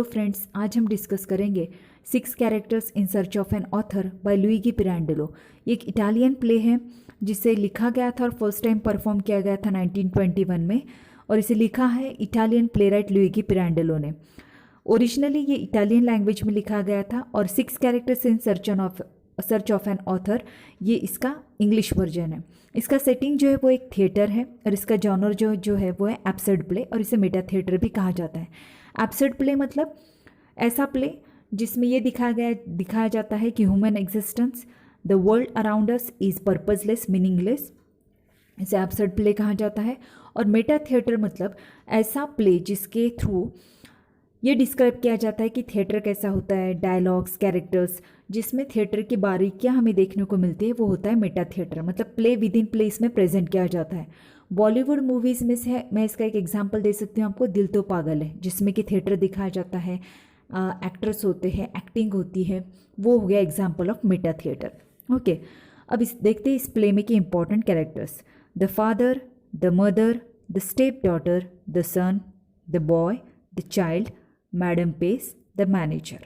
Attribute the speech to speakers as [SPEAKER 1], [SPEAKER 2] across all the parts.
[SPEAKER 1] Friends, आज हम discuss करेंगे 6 characters in search of an author by Luigi Pirandello. ये एक इटालियन प्ले है जिसे लिखा गया था और फर्स्ट टाइम परफॉर्म किया गया था 1921 में, और इसे लिखा है इटालियन प्ले राइट लुइगी पिरांडेलो ने। ओरिजिनली ये इटालियन लैंग्वेज में लिखा गया था और 6 characters in search of an author ये इसका इंग्लिश वर्जन है। इसका सेटिंग जो है वो एक थिएटर है और इसका जॉनर जो है वो है एब्सर्ड प्ले, और इसे मेटा थिएटर भी कहा जाता है। एब्सर्ड प्ले मतलब ऐसा प्ले जिसमें ये दिखाया जाता है कि human existence, the world around us is purposeless, meaningless, इसे एब्सर्ड प्ले कहा जाता है। और मेटा थिएटर मतलब ऐसा प्ले जिसके थ्रू ये डिस्क्राइब किया जाता है कि थिएटर कैसा होता है, डायलॉग्स, कैरेक्टर्स, जिसमें थिएटर की बारीकियां हमें देखने को मिलती है, वो होता है मेटा थिएटर। मतलब प्ले विद इन प्ले इसमें प्रेजेंट किया जाता है। बॉलीवुड मूवीज़ में से मैं इसका एक एग्जांपल दे सकती हूँ आपको, दिल तो पागल है, जिसमें कि थिएटर दिखाया जाता है, एक्टर्स होते हैं, एक्टिंग होती है, वो हो गया example of meta theatre. Okay, अब देखते हैं इस प्ले में कि important characters, the father, the mother, the step daughter, the son, the boy, the child, madam Pace, the manager.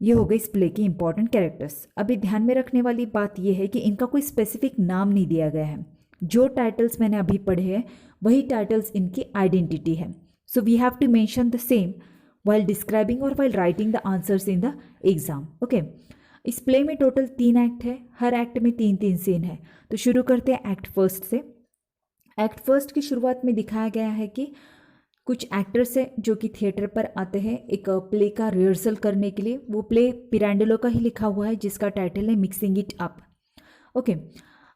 [SPEAKER 1] ये हो गए इस प्ले के इंपॉर्टेंट कैरेक्टर्स। अभी ध्यान में रखने वाली बात यह है कि इनका कोई स्पेसिफिक नाम नहीं दिया गया है। जो टाइटल्स मैंने अभी पढ़े हैं वही टाइटल्स इनकी आइडेंटिटी है। So we have to mention the same while describing और while writing the answers in the exam. Okay, इस प्ले में टोटल 3 एक्ट है, हर एक्ट में 3-3 सीन है। तो शुरू करते हैं एक्ट फर्स्ट से। एक्ट फर्स्ट की शुरुआत में दिखाया गया है कि कुछ एक्टर्स हैं जो कि थिएटर पर आते हैं एक प्ले का रिहर्सल करने के लिए। वो प्ले पिरांडेलो का ही लिखा हुआ है जिसका टाइटल है मिक्सिंग इट अप। ओके,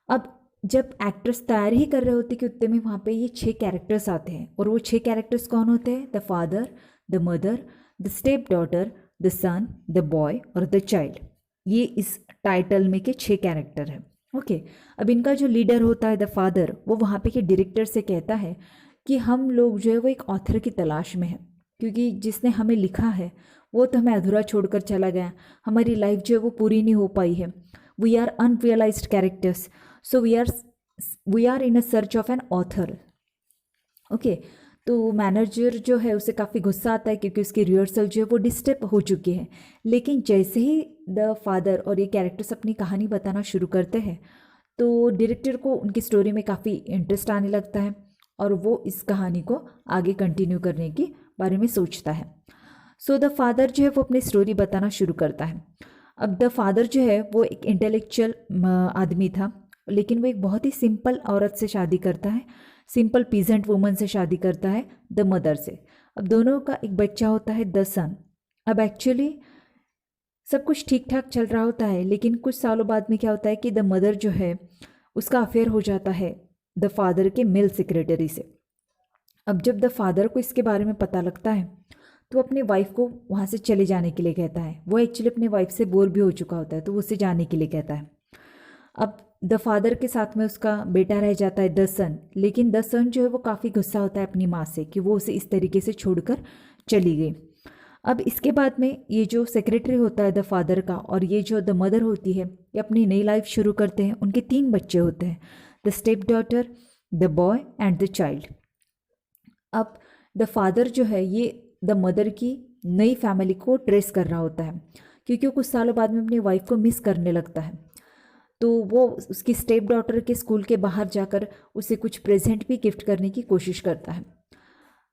[SPEAKER 1] अब जब एक्टर्स तैयार ही कर रहे होते कि उतने में वहाँ पे ये 6 कैरेक्टर्स आते हैं, और वो 6 कैरेक्टर्स कौन होते हैं? The father, the mother, the step daughter, the son, the boy और द चाइल्ड। ये इस टाइटल में के 6 कैरेक्टर हैं। ओके, अब इनका जो लीडर होता है द फादर, वो वहाँ पे के डायरेक्टर से कहता है कि हम लोग जो है वो एक ऑथर की तलाश में है, क्योंकि जिसने हमें लिखा है वो तो हमें अधूरा छोड़कर चला गया, हमारी लाइफ जो है वो पूरी नहीं हो पाई है। We are unrealized characters, so we are in a search of an author. Okay, तो मैनेजर जो है उसे काफ़ी गुस्सा आता है क्योंकि उसकी रिहर्सल जो है वो डिस्टर्ब हो चुकी है। लेकिन जैसे ही द फादर और ये कैरेक्टर्स अपनी कहानी बताना शुरू करते हैं तो डायरेक्टर को उनकी स्टोरी में काफ़ी इंटरेस्ट आने लगता है और वो इस कहानी को आगे कंटिन्यू करने के बारे में सोचता है। सो द फादर जो है वो अपनी स्टोरी बताना शुरू करता है। अब द फादर जो है वो एक इंटेलेक्चुअल आदमी था, लेकिन वो एक बहुत ही सिंपल औरत से शादी करता है, सिंपल पीजेंट वुमन से शादी करता है, द मदर से। अब दोनों का एक बच्चा होता है, द सन। अब एक्चुअली सब कुछ ठीक ठाक चल रहा होता है, लेकिन कुछ सालों बाद में क्या होता है कि द मदर जो है उसका अफेयर हो जाता है द फादर के मेल सेक्रेटरी से। अब जब द फादर को इसके बारे में पता लगता है तो अपनी वाइफ को वहाँ से चले जाने के लिए कहता है। वो एक्चुअली अपनी वाइफ से बोर भी हो चुका होता है, तो वो उससे जाने के लिए कहता है। अब द फादर के साथ में उसका बेटा रह जाता है, द सन। लेकिन द सन जो है वो काफ़ी गुस्सा होता है अपनी माँ से कि वो उसे इस तरीके से छोड़कर चली गई। अब इसके बाद में ये जो सेक्रेटरी होता है द फादर का, और ये जो द मदर होती है, ये अपनी नई लाइफ शुरू करते हैं। उनके 3 बच्चे होते हैं, the step daughter, the boy and the child. अब द फादर जो है ये द मदर की नई फैमिली को ट्रेस कर रहा होता है, क्योंकि वो कुछ सालों बाद में अपनी वाइफ को मिस करने लगता है। तो वो उसकी स्टेप डॉटर के स्कूल के बाहर जाकर उसे कुछ प्रेजेंट भी गिफ्ट करने की कोशिश करता है।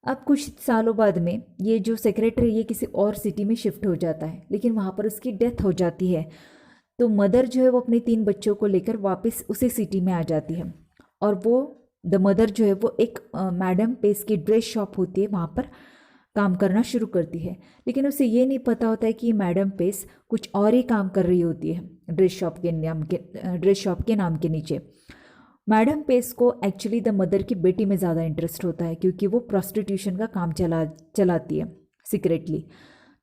[SPEAKER 1] अब कुछ सालों बाद में ये जो सेक्रेटरी ये किसी और सिटी में शिफ्ट हो जाता है, लेकिन वहाँ पर उसकी डेथ हो जाती है। तो मदर जो है वो अपने 3 बच्चों को लेकर वापस उसी सिटी में आ जाती है, और वो द मदर जो है वो एक मैडम पेस की ड्रेस शॉप होती है वहाँ पर काम करना शुरू करती है। लेकिन उसे ये नहीं पता होता है कि मैडम पेस कुछ और ही काम कर रही होती है ड्रेस शॉप के नाम के नीचे। मैडम पेस को एक्चुअली द मदर की बेटी में ज़्यादा इंटरेस्ट होता है, क्योंकि वो प्रॉस्टिट्यूशन का काम चलाती है सीक्रेटली।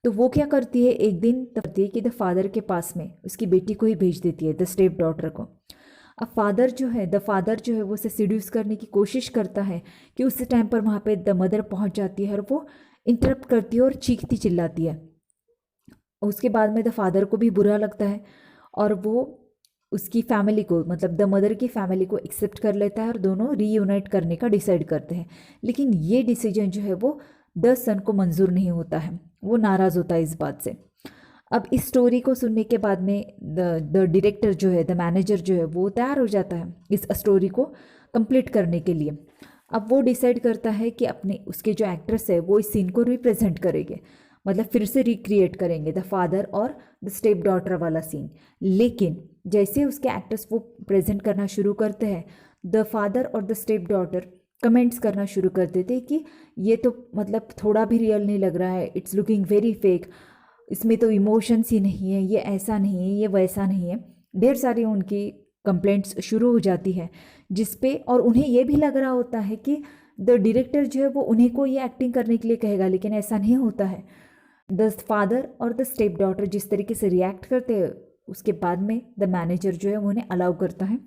[SPEAKER 1] तो वो क्या करती है, एक दिन करती है कि द फादर के पास में उसकी बेटी को ही भेज देती है, द स्टेप डॉटर को। अब द फादर जो है वो उसे सीड्यूस करने की कोशिश करता है कि उस टाइम पर वहाँ पे द मदर पहुँच जाती है और वो इंटरप्ट करती है और चीखती चिल्लाती है। उसके बाद में द फादर को भी बुरा लगता है और वो उसकी फैमिली को, मतलब द मदर की फैमिली को एक्सेप्ट कर लेता है और दोनों रीयूनाइट करने का डिसाइड करते हैं। लेकिन ये डिसीजन जो है वो द सन को मंजूर नहीं होता है, वो नाराज़ होता है इस बात से। अब इस स्टोरी को सुनने के बाद में द डायरेक्टर जो है, द मैनेजर जो है, वो तैयार हो जाता है इस स्टोरी को कंप्लीट करने के लिए। अब वो डिसाइड करता है कि अपने उसके जो एक्ट्रेस है वो इस सीन को रिप्रेजेंट करेंगे, मतलब फिर से रिक्रिएट करेंगे द फादर और द स्टेप डॉटर वाला सीन। लेकिन जैसे उसके एक्ट्रेस वो प्रेजेंट करना शुरू करते हैं, द फादर और द स्टेप डॉटर कमेंट्स करना शुरू कर देते कि ये तो मतलब थोड़ा भी रियल नहीं लग रहा है, इट्स लुकिंग वेरी फेक, इसमें तो इमोशंस ही नहीं है, ये ऐसा नहीं है, ये वैसा नहीं है। ढेर सारी उनकी कंप्लेंट्स शुरू हो जाती है जिस पे, और उन्हें ये भी लग रहा होता है कि द डायरेक्टर जो है वो उन्हीं को ये एक्टिंग करने के लिए कहेगा, लेकिन ऐसा नहीं होता है। द फादर और द स्टेप डॉटर जिस तरीके से रिएक्ट करते हैं, उसके बाद में द मैनेजर जो है वो उन्हें अलाउ करता है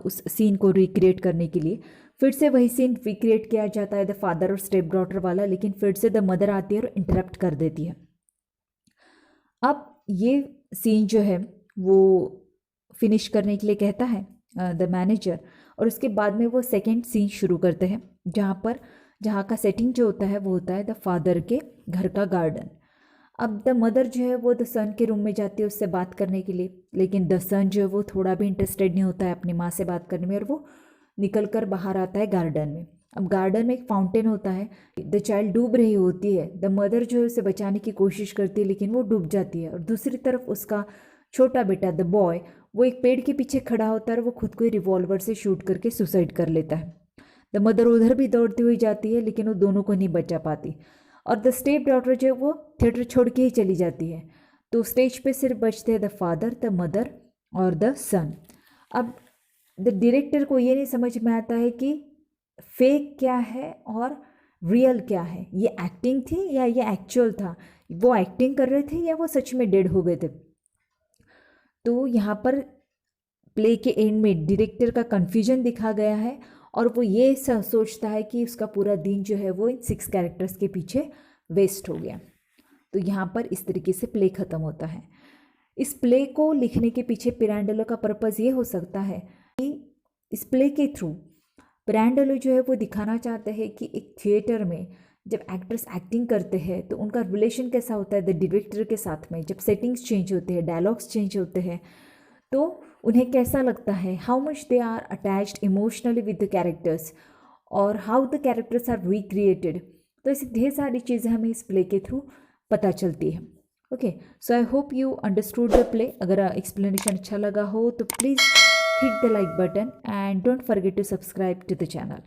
[SPEAKER 1] उस सीन को रिक्रिएट करने के लिए। फिर से वही सीन रिक्रिएट किया जाता है द फादर और स्टेप डॉटर वाला, लेकिन फिर से द मदर आती है और इंटरप्ट कर देती है। अब ये सीन जो है वो फिनिश करने के लिए कहता है द मैनेजर, और उसके बाद में वो सेकेंड सीन शुरू करते हैं जहाँ का सेटिंग जो होता है वो होता है द फादर के घर का गार्डन। अब द मदर जो है वो द सन के रूम में जाती है उससे बात करने के लिए, लेकिन द सन जो है वो थोड़ा भी इंटरेस्टेड नहीं होता है अपनी माँ से बात करने में, और वो निकल कर बाहर आता है गार्डन में। अब गार्डन में एक फाउंटेन होता है, द चाइल्ड डूब रही होती है, द मदर जो है उसे बचाने की कोशिश करती है लेकिन वो डूब जाती है, और दूसरी तरफ उसका छोटा बेटा द बॉय वो एक पेड़ के पीछे खड़ा होता है और वो खुद को रिवॉल्वर से शूट करके सुसाइड कर लेता है। द मदर उधर भी दौड़ती हुई जाती है लेकिन वो दोनों को नहीं बचा पाती, और द स्टेप डॉटर जो है वो थिएटर छोड़ के ही चली जाती है। तो स्टेज पे सिर्फ बचते हैं द फादर, द मदर और द सन। अब द डायरेक्टर को ये नहीं समझ में आता है कि फेक क्या है और रियल क्या है, ये एक्टिंग थी या ये एक्चुअल था, वो एक्टिंग कर रहे थे या वो सच में डेड हो गए थे। तो यहाँ पर प्ले के एंड में डायरेक्टर का कन्फ्यूजन दिखा गया है, और वो ये सोचता है कि उसका पूरा दिन जो है वो इन 6 कैरेक्टर्स के पीछे वेस्ट हो गया। तो यहाँ पर इस तरीके से प्ले ख़त्म होता है। इस प्ले को लिखने के पीछे पिरांडेलो का पर्पज़ ये हो सकता है कि इस प्ले के थ्रू पिरांडेलो जो है वो दिखाना चाहते हैं कि एक थिएटर में जब एक्टर्स एक्टिंग करते हैं तो उनका रिलेशन कैसा होता है द डायरेक्टर के साथ में, जब सेटिंग्स चेंज होते हैं, डायलॉग्स चेंज होते हैं, तो उन्हें कैसा लगता है, how much they are attached emotionally with the characters, और how the characters are recreated. तो ऐसी ढेर सारी चीज़ें हमें इस प्ले के थ्रू पता चलती है। Okay, so I hope you understood the play. अगर एक्सप्लेनेशन अच्छा लगा हो तो please hit the like button and don't forget to subscribe to the channel.